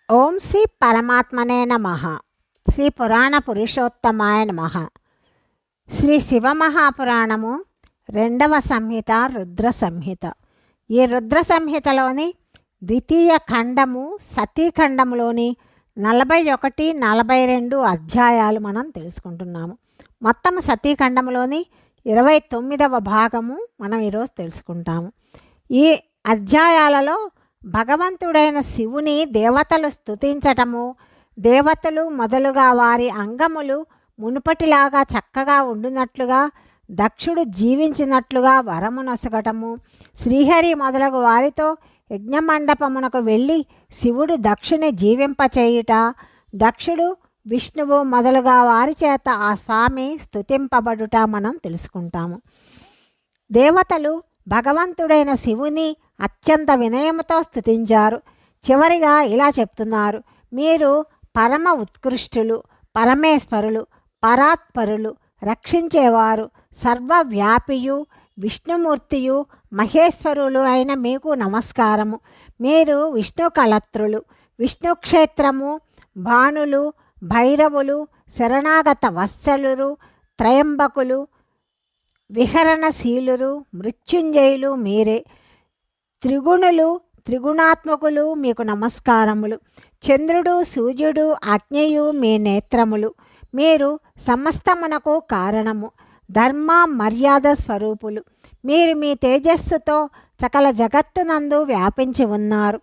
ఓం శ్రీ పరమాత్మనే నమః. శ్రీ పురాణ పురుషోత్తమాయ నమః. శ్రీ శివమహాపురాణము 2వ సంహిత రుద్ర సంహిత. ఈ రుద్ర సంహితలోని ద్వితీయ ఖండము సతీఖండములోని 41, 42 అధ్యాయాలు మనం తెలుసుకుంటున్నాము. మొత్తం సతీఖండములోని 29వ భాగము మనం ఈరోజు తెలుసుకుంటాము. ఈ అధ్యాయాలలో భగవంతుడైన శివుని దేవతలు స్తుతించటము, దేవతలు మొదలుగా వారి అంగములు మునుపటిలాగా చక్కగా ఉండునట్లుగా, దక్షుడు జీవించినట్లుగా వరమునొసగటము, శ్రీహరి మొదలగు వారితో యజ్ఞమండపమునకు వెళ్ళి శివుడు దక్షుని జీవింపచేయుట, దక్షుడు విష్ణువు మొదలుగా వారి చేత ఆ స్వామి స్తుతింపబడుట మనం తెలుసుకుంటాము. దేవతలు భగవంతుడైన శివుని అత్యంత వినయముతో స్తుతించారు. చివరిగా ఇలా చెప్తున్నారు: మీరు పరమ ఉత్కృష్టులు, పరమేశ్వరులు, పరాత్పరులు, రక్షించేవారు, సర్వవ్యాపియు, విష్ణుమూర్తియు, మహేశ్వరులు అయిన మీకు నమస్కారము. మీరు విష్ణు కళత్రులు, విష్ణుక్షేత్రము, భానులు, భైరవులు, శరణాగత వత్సలురు, త్రయంబకులు, విహరణశీలురు, మృత్యుంజయులు మీరే. త్రిగుణులు, త్రిగుణాత్మకులు మీకు నమస్కారములు. చంద్రుడు, సూర్యుడు, అగ్నియు మీ నేత్రములు. మీరు సమస్తమునకు కారణము, ధర్మ మర్యాద స్వరూపులు. మీరు మీ తేజస్సుతో సకల జగత్తునందు వ్యాపించి ఉన్నారు.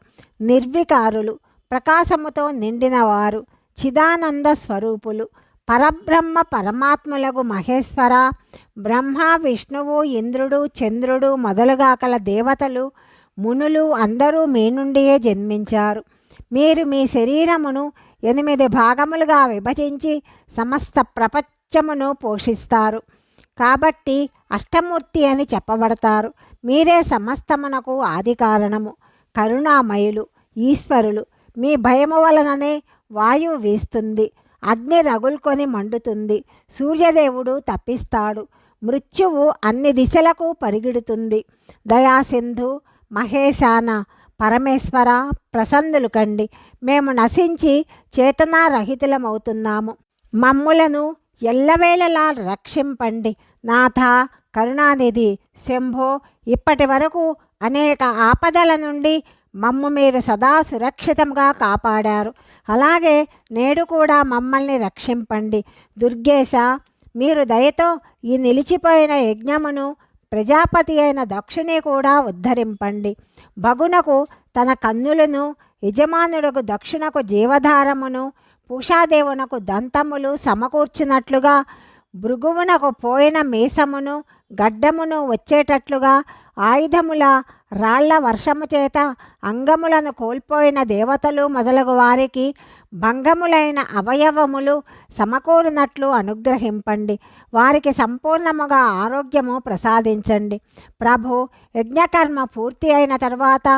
నిర్వికారులు, ప్రకాశముతో నిండినవారు, చిదానంద స్వరూపులు, పరబ్రహ్మ పరమాత్ములకు మహేశ్వర. బ్రహ్మ, విష్ణువు, ఇంద్రుడు, చంద్రుడు మొదలుగా కల దేవతలు, మునులు అందరూ మీ నుండియే జన్మించారు. మీరు మీ శరీరమును 8 భాగములుగా విభజించి సమస్త ప్రపంచమును పోషిస్తారు. కాబట్టి అష్టమూర్తి అని చెప్పబడతారు. మీరే సమస్తమునకు ఆది కారణము, కరుణామయులు, ఈశ్వరులు. మీ భయము వలననే వాయువు వీస్తుంది, అగ్ని రగులుకొని మండుతుంది, సూర్యదేవుడు తప్పిస్తాడు, మృత్యువు అన్ని దిశలకు పరిగెడుతుంది. దయాసింధు, మహేశాన, పరమేశ్వర ప్రసన్నులు కండి. మేము నశించి చేతనారహితులమవుతున్నాము. మమ్ములను ఎల్లవేళలా రక్షింపండి. నాథ, కరుణానిధి, శంభో, ఇప్పటి వరకు అనేక ఆపదల నుండి మమ్ము మీరు సదా సురక్షితంగా కాపాడారు. అలాగే నేడు కూడా మమ్మల్ని రక్షింపండి. దుర్గేశ, మీరు దయతో ఈ నిలిచిపోయిన యజ్ఞమును, ప్రజాపతి అయిన దక్షుని కూడా ఉద్ధరింపండి. భగునకు తన కన్నులను, యజమానుడకు దక్షునకు జీవధారమును, పూషాదేవునకు దంతములు సమకూర్చినట్లుగా, భృగువునకు పోయిన మీసమును, గడ్డమును వచ్చేటట్లుగా, ఆయుధముల రాళ్ల వర్షము చేత అంగములను కోల్పోయిన దేవతలు మొదలగు వారికి భంగములైన అవయవములు సమకూరినట్లు అనుగ్రహింపండి. వారికి సంపూర్ణముగా ఆరోగ్యము ప్రసాదించండి. ప్రభు, యజ్ఞకర్మ పూర్తి అయిన తర్వాత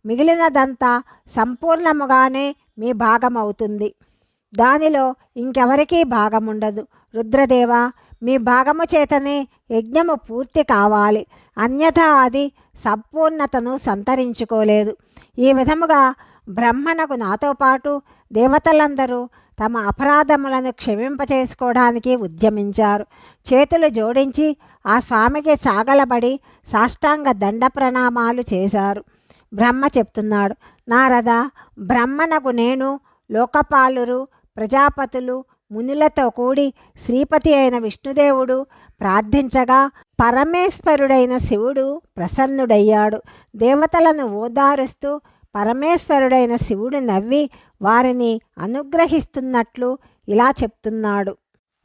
మిగిలినదంతా సంపూర్ణముగానే మీ భాగమవుతుంది. దానిలో ఇంకెవరికీ భాగముండదు. రుద్రదేవ, మీ భాగము చేతనే యజ్ఞము పూర్తి కావాలి, అన్యథా అది సంపూర్ణతను సంతరించుకోలేదు. ఈ విధముగా బ్రహ్మణకు నాతో పాటు దేవతలందరూ తమ అపరాధములను క్షమింపచేసుకోవడానికి ఉద్యమించారు. చేతులు జోడించి ఆ స్వామికి సాగలబడి సాష్టాంగ దండ ప్రణామాలు చేశారు. బ్రహ్మ చెప్తున్నాడు: నారద, బ్రహ్మణకు నేను, లోకపాలురు, ప్రజాపతులు, మునులతో కూడి శ్రీపతి అయిన విష్ణుదేవుడు ప్రార్థించగా పరమేశ్వరుడైన శివుడు ప్రసన్నుడయ్యాడు. దేవతలను ఓదారుస్తూ పరమేశ్వరుడైన శివుడు నవ్వి వారిని అనుగ్రహిస్తున్నట్లు ఇలా చెప్తున్నాడు.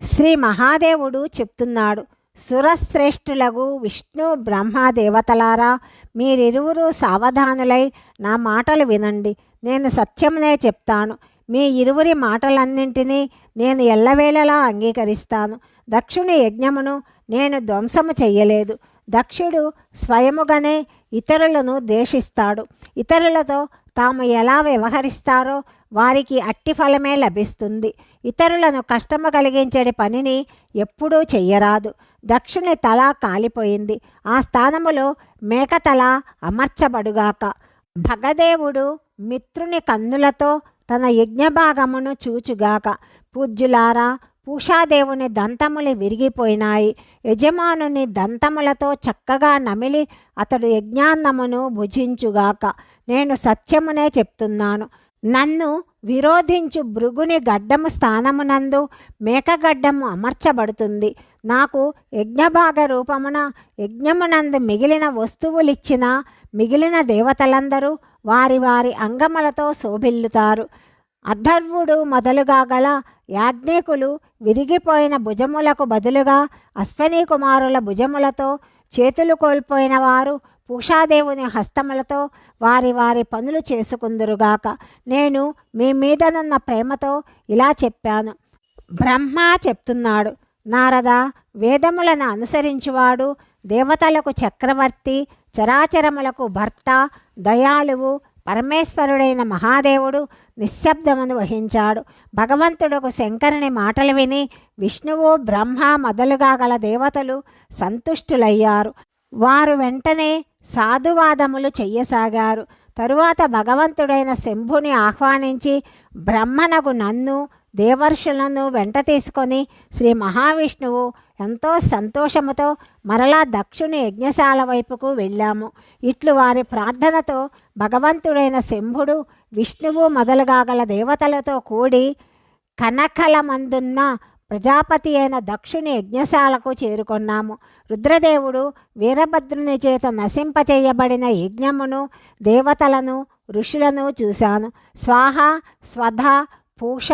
శ్రీ మహాదేవుడు చెప్తున్నాడు: సురశ్రేష్ఠులకు విష్ణు బ్రహ్మ దేవతలారా, మీరిరువురు సావధానులై నా మాటలు వినండి. నేను సత్యమునే చెప్తాను. మీ ఇరువురి మాటలన్నింటినీ నేను ఎల్లవేళలా అంగీకరిస్తాను. దక్షుని యజ్ఞమును నేను ధ్వంసము చెయ్యలేదు. దక్షుడు స్వయముగానే ఇతరులను ద్వేషిస్తాడు. ఇతరులతో తాము ఎలా వ్యవహరిస్తారో వారికి అట్టి ఫలమే లభిస్తుంది. ఇతరులను కష్టము కలిగించే పనిని ఎప్పుడూ చెయ్యరాదు. దక్షుని తల కాలిపోయింది, ఆ స్థానములో మేకతల అమర్చబడుగాక. భగదేవుడు మిత్రుని కన్నులతో తన యజ్ఞభాగమును చూచుగాక. పూజ్యులారా, పూషాదేవుని దంతములు విరిగిపోయినాయి. యజమానుని దంతములతో చక్కగా నమిలి అతడు యజ్ఞాన్నమును భుజించుగాక. నేను సత్యమునే చెప్తున్నాను. నన్ను విరోధించు భృగుని గడ్డము స్థానమునందు మేకగడ్డము అమర్చబడుతుంది. నాకు యజ్ఞభాగ రూపమున యజ్ఞమునందు మిగిలిన వస్తువులిచ్చిన మిగిలిన దేవతలందరూ వారి వారి అంగములతో శోభిల్లుతారు. అథర్వుడు మొదలుగా గల యాజ్ఞికులు విరిగిపోయిన భుజములకు బదులుగా అశ్వనీ కుమారుల భుజములతో, చేతులు కోల్పోయిన వారు పూషాదేవుని హస్తములతో వారి వారి పనులు చేసుకుందురుగాక. నేను మీ మీదనున్న ప్రేమతో ఇలా చెప్పాను. బ్రహ్మ చెప్తున్నాడు, నారద, వేదములను అనుసరించువాడు, దేవతలకు చక్రవర్తి, చరాచరములకు భర్త, దయాళువు, పరమేశ్వరుడైన మహాదేవుడు నిశ్శబ్దమును వహించాడు. భగవంతుడకు శంకరుని మాటలు విని విష్ణువు, బ్రహ్మ మొదలుగా గల దేవతలు సంతుష్టులయ్యారు. వారు వెంటనే సాధువాదములు చెయ్యసాగారు. తరువాత భగవంతుడైన శంభుని ఆహ్వానించి బ్రహ్మనకు నన్ను, దేవర్షులను వెంట తీసుకొని శ్రీ మహావిష్ణువు ఎంతో సంతోషముతో మరలా దక్షుని యజ్ఞశాల వైపుకు వెళ్ళాము. ఇట్లు వారి ప్రార్థనతో భగవంతుడైన శంభుడు, విష్ణువు మొదలుగా గల దేవతలతో కూడి కనకలమందున్న ప్రజాపతి అయిన దక్షుని యజ్ఞశాలకు చేరుకొన్నాము. రుద్రదేవుడు వీరభద్రుని చేత నశింపచేయబడిన యజ్ఞమును, దేవతలను, ఋషులను చూశాను. స్వాహ, స్వధ, పూష,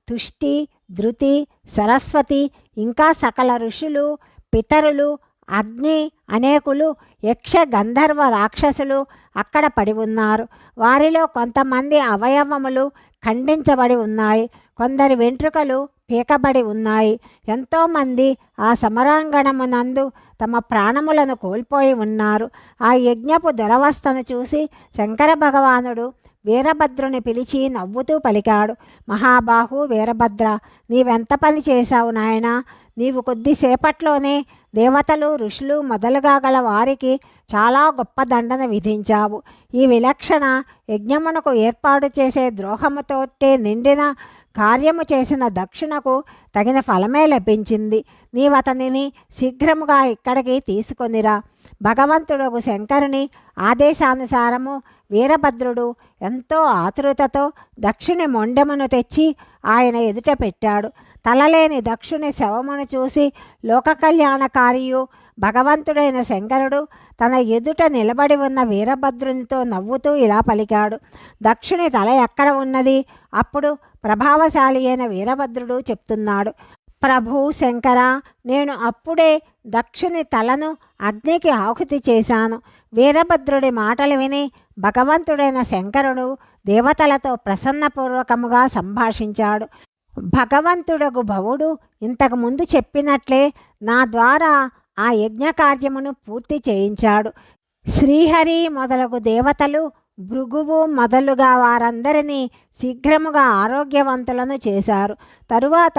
తుష్టి, ధృతి, సరస్వతి ఇంకా సకల ఋషులు, పితరులు, అగ్ని, అనేకులు, యక్ష, గంధర్వ, రాక్షసులు అక్కడ పడి ఉన్నారు. వారిలో కొంతమంది అవయవములు ఖండించబడి ఉన్నాయి, కొందరి వెంట్రుకలు పీకబడి ఉన్నాయి. ఎంతోమంది ఆ సమరాంగణమునందు తమ ప్రాణములను కోల్పోయి ఉన్నారు. ఆ యజ్ఞపు దురవస్థను చూసి శంకర భగవానుడు వీరభద్రుని పిలిచి నవ్వుతూ పలికాడు, మహాబాహు వీరభద్ర, నీవెంత పని చేశావు నాయనా. నీవు కొద్దిసేపట్లోనే దేవతలు, ఋషులు మొదలుగా గల వారికి చాలా గొప్ప దండన విధించావు. ఈ విలక్షణ యజ్ఞమునకు ఏర్పాటు చేసే ద్రోహముతోటే నిండిన కార్యము చేసిన దక్షునకు తగిన ఫలమే లభించింది. నీవతనిని శీఘ్రముగా ఇక్కడికి తీసుకొనిరా. భగవంతుడు శంకరుని ఆదేశానుసారము వీరభద్రుడు ఎంతో ఆతృతతో దక్షుని మొండెమును తెచ్చి ఆయన ఎదుట పెట్టాడు. తలలేని దక్షుని శవమును చూసి లోక కళ్యాణకారియు భగవంతుడైన శంకరుడు తన ఎదుట నిలబడి ఉన్న వీరభద్రునితో నవ్వుతూ ఇలా పలికాడు, దక్షుని తల ఎక్కడ ఉన్నది? అప్పుడు ప్రభావశాలి అయిన వీరభద్రుడు చెప్తున్నాడు, ప్రభు శంకర, నేను అప్పుడే దక్షుని తలను అగ్నికి ఆహుతి చేశాను. వీరభద్రుడి మాటలు విని భగవంతుడైన శంకరుడు దేవతలతో ప్రసన్నపూర్వకముగా సంభాషించాడు. భగవంతుడగు భవుడు ఇంతకు ముందు చెప్పినట్లే నా ద్వారా ఆ యజ్ఞకార్యమును పూర్తి చేయించాడు. శ్రీహరి మొదలగు దేవతలు, భృగువు మొదలుగా వారందరినీ శీఘ్రముగా ఆరోగ్యవంతులను చేశారు. తరువాత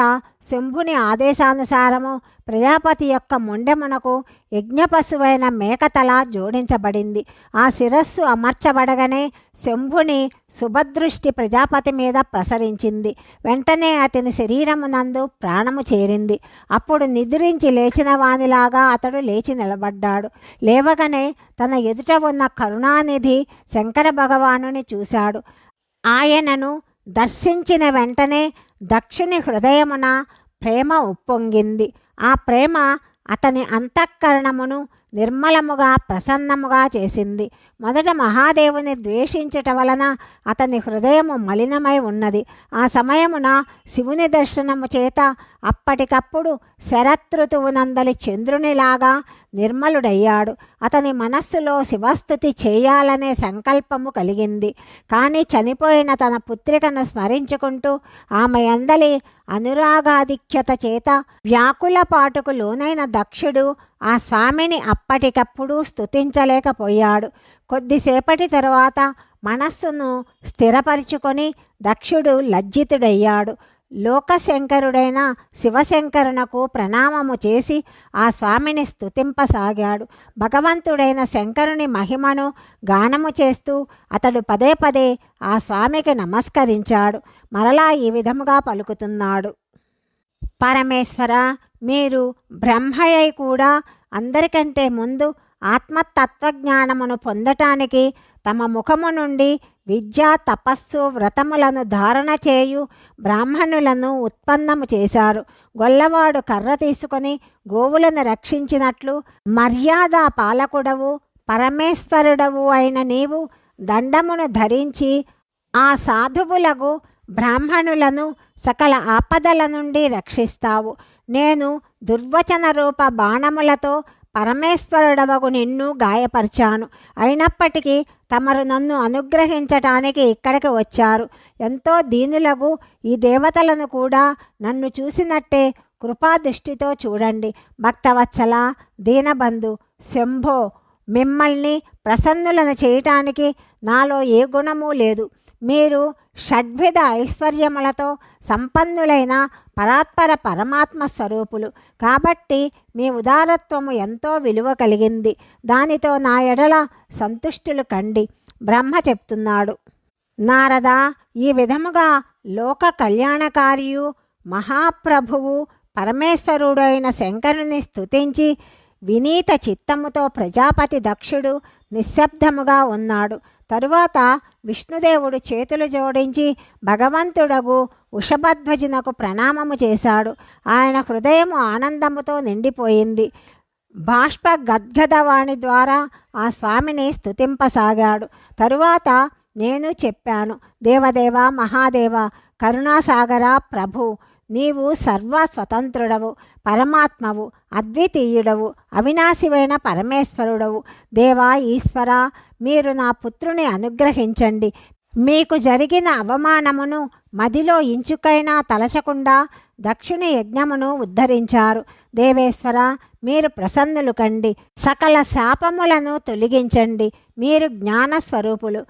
శంభుని ఆదేశానుసారము ప్రజాపతి యొక్క మొండెమునకు యజ్ఞపశువైన మేకతల జోడించబడింది. ఆ శిరస్సు అమర్చబడగానే శంభుని శుభదృష్టి ప్రజాపతి మీద ప్రసరించింది. వెంటనే అతని శరీరమునందు ప్రాణము చేరింది. అప్పుడు నిద్రించి లేచిన వానిలాగా అతడు లేచి నిలబడ్డాడు. లేవగానే తన ఎదుట ఉన్న కరుణానిధి శంకర భగవానుని చూశాడు. ఆయనను దర్శించిన వెంటనే దక్షుని హృదయమున ప్రేమ ఉప్పొంగింది. ఆ ప్రేమ అతని అంతఃకరణమును నిర్మలముగా, ప్రసన్నముగా చేసింది. మొదట మహాదేవుని ద్వేషించుట వలన అతని హృదయము మలినమై ఉన్నది. ఆ సమయమున శివుని దర్శనము చేత అప్పటికప్పుడు శరతృతువునందలి చంద్రునిలాగా నిర్మలుడయ్యాడు. అతని మనస్సులో శివస్తుతి చేయాలనే సంకల్పము కలిగింది. కానీ చనిపోయిన తన పుత్రికను స్మరించుకుంటూ ఆమె అందలి అనురాగాధిక్యత చేత వ్యాకులపాటుకు లోనైన దక్షుడు ఆ స్వామిని అప్పటికప్పుడు స్తుతించలేకపోయాడు. కొద్దిసేపటి తరువాత మనస్సును స్థిరపరుచుకొని దక్షుడు లజ్జితుడయ్యాడు. లోకశంకరుడైన శివశంకరునకు ప్రణామము చేసి ఆ స్వామిని స్తుతింపసాగాడు. భగవంతుడైన శంకరుని మహిమను గానము చేస్తూ అతడు పదే పదే ఆ స్వామికి నమస్కరించాడు. మరలా ఈ విధముగా పలుకుతున్నాడు: పరమేశ్వర, మీరు బ్రహ్మయ్య కూడా అందరికంటే ముందు ఆత్మతత్వజ్ఞానమును పొందటానికి తమ ముఖము నుండి విద్య, తపస్సు, వ్రతములను ధారణ చేయు బ్రాహ్మణులను ఉత్పన్నము చేశారు. గొల్లవాడు కర్ర తీసుకొని గోవులను రక్షించినట్లు మర్యాద పాలకుడవు పరమేశ్వరుడవు అయిన నీవు దండమును ధరించి ఆ సాధువులకు బ్రాహ్మణులను సకల ఆపదల నుండి రక్షిస్తావు. నేను దుర్వచన రూప బాణములతో పరమేశ్వరుడవగు నిన్ను గాయపరిచాను. అయినప్పటికీ తమరు నన్ను అనుగ్రహించటానికి ఇక్కడికి వచ్చారు. ఎంతో దీనులకు ఈ దేవతలను కూడా నన్ను చూసినట్టే కృపాదృష్టితో చూడండి. భక్తవత్సల, దీనబంధు, శంభో, మిమ్మల్ని ప్రసన్నులను చేయటానికి నాలో ఏ గుణము లేదు. మీరు షడ్విధ ఐశ్వర్యములతో సంపన్నులైన పరాత్పర పరమాత్మ స్వరూపులు కాబట్టి మీ ఉదారత్వము ఎంతో విలువ కలిగింది. దానితో నా ఎడల సంతుష్టులు కండి. బ్రహ్మ చెప్తున్నాడు: నారద, ఈ విధముగా లోక కళ్యాణకారియు మహాప్రభువు పరమేశ్వరుడైన శంకరుని స్తుతించి వినీత చిత్తముతో ప్రజాపతి దక్షుడు నిశ్శబ్దముగా ఉన్నాడు. తరువాత విష్ణుదేవుడు చేతులు జోడించి భగవంతుడగు వృషభధ్వజునకు ప్రణామము చేశాడు. ఆయన హృదయము ఆనందముతో నిండిపోయింది. బాష్ప గద్గదవాణి ద్వారా ఆ స్వామిని స్తుతింపసాగాడు. తరువాత నేను చెప్పాను: దేవదేవ, మహాదేవ, కరుణాసాగర ప్రభు, నీవు సర్వస్వతంత్రుడవు, పరమాత్మవు, అద్వితీయుడవు, అవినాశివైన పరమేశ్వరుడవు. దేవా, ఈశ్వర, మీరు నా పుత్రుని అనుగ్రహించండి. మీకు జరిగిన అవమానమును మదిలో ఇంచుకైనా తలచకుండా దక్షుని యజ్ఞమును ఉద్ధరించారు. దేవేశ్వర, మీరు ప్రసన్నులు కండి. సకల శాపములను తొలగించండి. మీరు జ్ఞానస్వరూపులు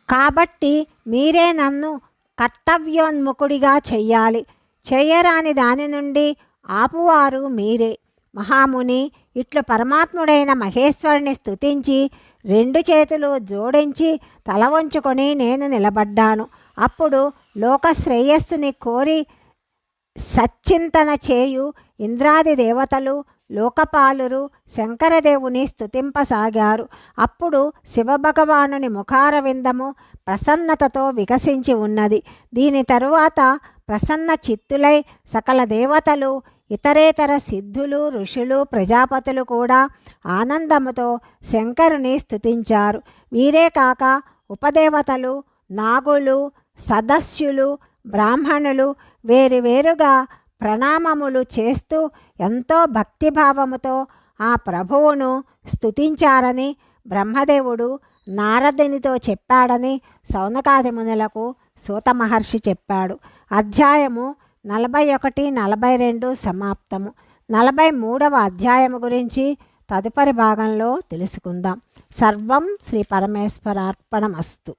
కాబట్టి మీరే నన్ను కర్తవ్యోన్ముఖుడిగా చెయ్యాలి. చేయరాని దాని నుండి ఆపువారు మీరే. మహాముని ఇట్లు పరమాత్ముడైన మహేశ్వరుని స్తుతించి 2 చేతులు జోడించి తల వంచుకొని నేను నిలబడ్డాను. అప్పుడు లోక శ్రేయస్సుని కోరి సచ్చింతన చేయు ఇంద్రాది దేవతలు, లోకపాలురు శంకరదేవుని స్తుతింపసాగారు. అప్పుడు శివభగవానుని ముఖారవిందము ప్రసన్నతతో వికసించి ఉన్నది. దీని తరువాత ప్రసన్న చిత్తులై సకల దేవతలు, ఇతరేతర సిద్ధులు, ఋషులు, ప్రజాపతులు కూడా ఆనందముతో శంకరుని స్తుతించారు. వీరే కాక ఉపదేవతలు, నాగులు, సదస్యులు, బ్రాహ్మణులు వేరువేరుగా ప్రణామములు చేస్తూ ఎంతో భక్తిభావముతో ఆ ప్రభువును స్తుతించారని బ్రహ్మదేవుడు నారదునితో చెప్పాడని సౌనకాది మునులకు సూత మహర్షి చెప్పాడు. అధ్యాయము 41, 42 సమాప్తము. 43వ అధ్యాయము గురించి తదుపరి భాగంలో తెలుసుకుందాం. సర్వం శ్రీ పరమేశ్వరార్పణమస్తు.